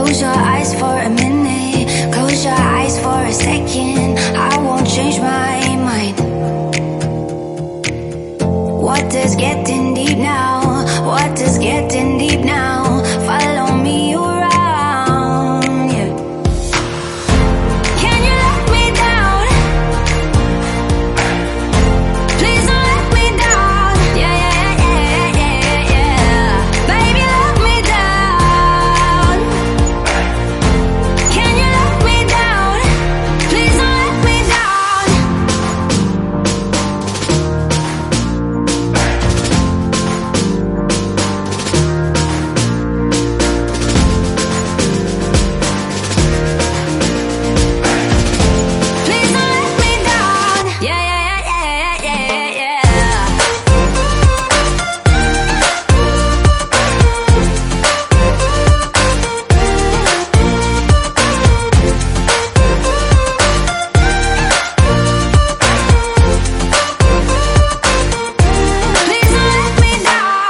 Close your eyes for a minute, close your eyes for a second. I won't change my mind. What does getting deep now? What does getting deep now? Follow me around, yeah. Can you let me down? Please don't let me down. Yeah, yeah, yeah, yeah, yeah. Baby, let me down. Can you let me down? Please don't let me down. Please don't let me down. Yeah, yeah, yeah, yeah, yeah, yeah. Please don't let me down.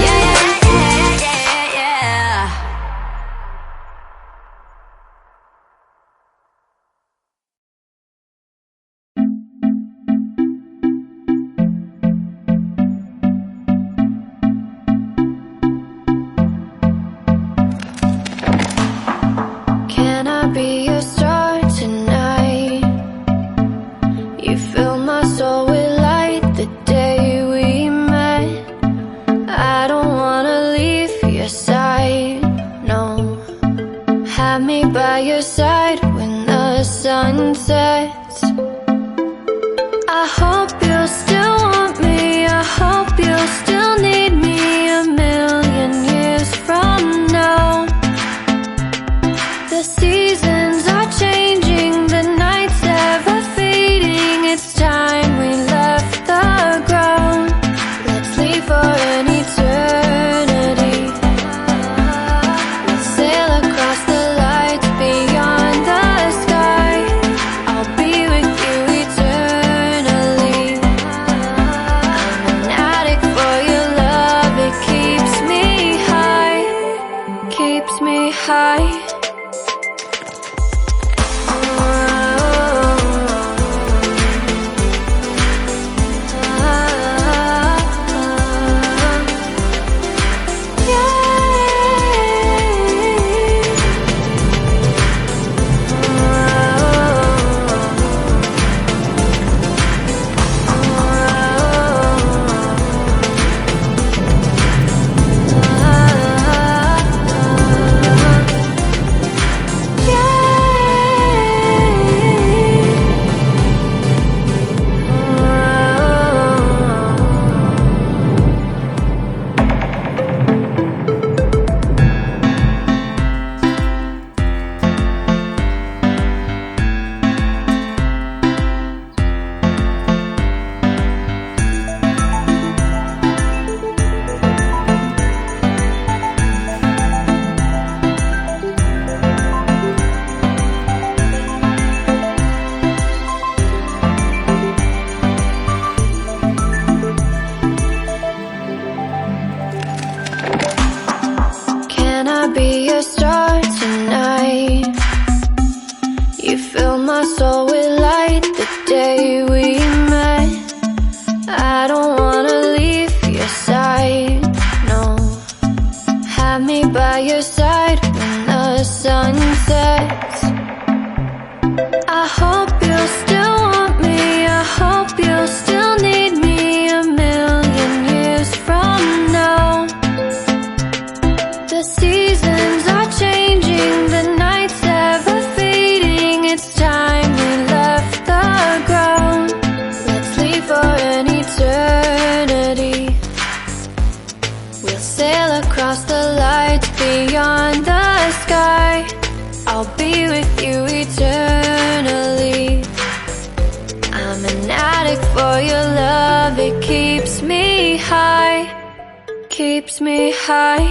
Yeah, yeah, yeah, yeah, yeah. Can I be your star tonight? You fill my soul with light the day we met. I don't wanna leave your side, no. Have me by your side when the sun sets. I hope you'll still want me. I hope you'll still need me a million years from now. The seasons are changing, the nights ever fading. It's time we left the ground. Let's leave for an eternity. We'll sail across the lights beyond the sky. I'll be with you eternally. I'm an addict for your love. It keeps me high, keeps me high. Can I be your star tonight? You fill my soul with light the day we met. I don't wanna leave your side, no. Have me by your side when the sun sets. I hope you'll still want me. I hope you'll still need me a million years from now. The seasons are changing, the nights ever fading. It's time we left the ground. Let's leave for an eternity. We'll sail across the lights beyond the sky. I'll be with you eternally. I'm an addict for your love. It keeps me high, keeps me high.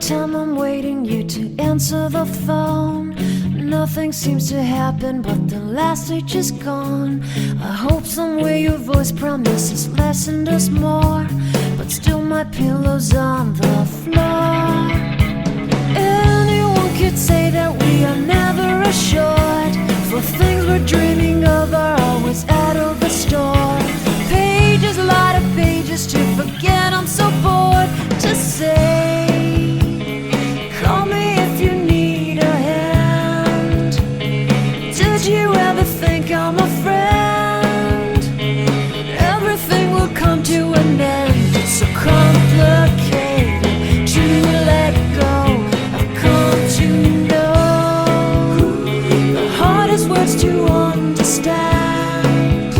time I'm waiting you to answer the phone, nothing seems to happen, but the last stage is gone. I hope somewhere your voice promises less and us more, but still my pillow's on the floor. Anyone could say that we are never assured, for things we're dreaming of are always out of the store. Pages, a lot of pages to forget, I'm so bored to say. Call me if you need a hand. Did you ever think I'm a friend? Everything will come to an end. It's so complicated to let go. I've come to know the hardest words to understand.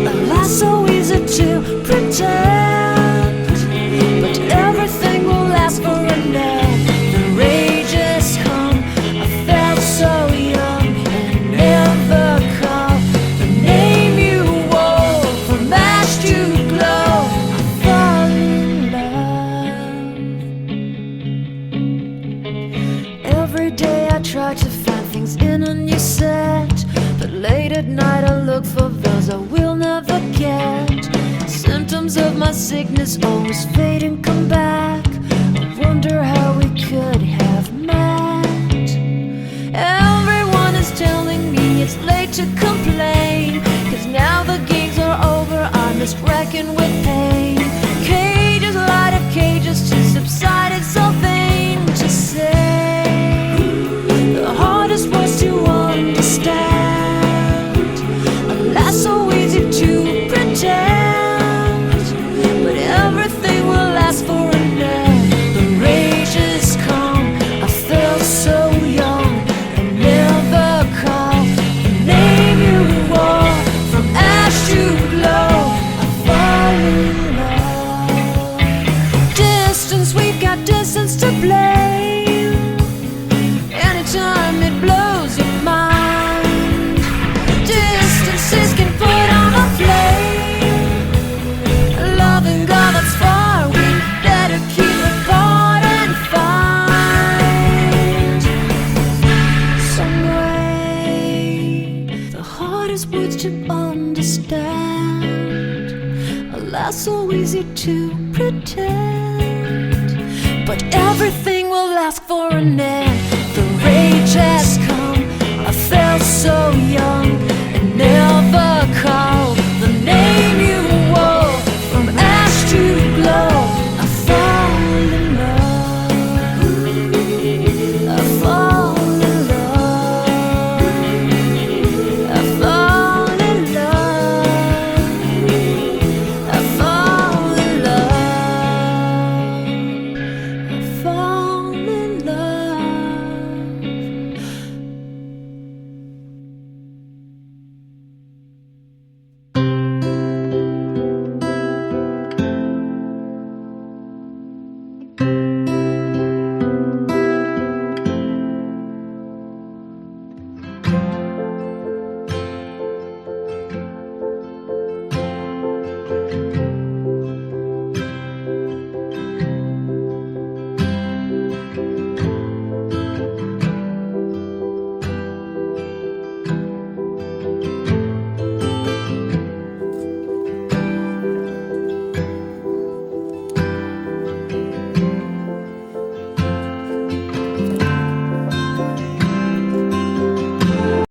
Alas, so easy to pretend, but everything will last for a night. The rage has come. I felt so young and never called the name you wore from ash to glow. I fall in love. Every day I try to find things in a new set, but late at night I look for those I will never get. Symptoms of my sickness always fade and come back. I wonder how we could have met. Everyone is telling me it's late to complain, 'cause now the games are over, I'm just wrecking with pain. Cages, light of cages to subside, it's so vain to say the hardest words to understand. Alas, so easy to pretend, but everything will last for a night. The rage has come. I felt so young and never called the name you wore from ash to glow. I fall in love. Distance, we've got distance to blame. Anytime it blows your mind, distances can put on a flame. Loving God that's far, we better keep it apart and find some way. The hardest words to understand, alas, so easy to pretend, but everything will last for an end. The rage has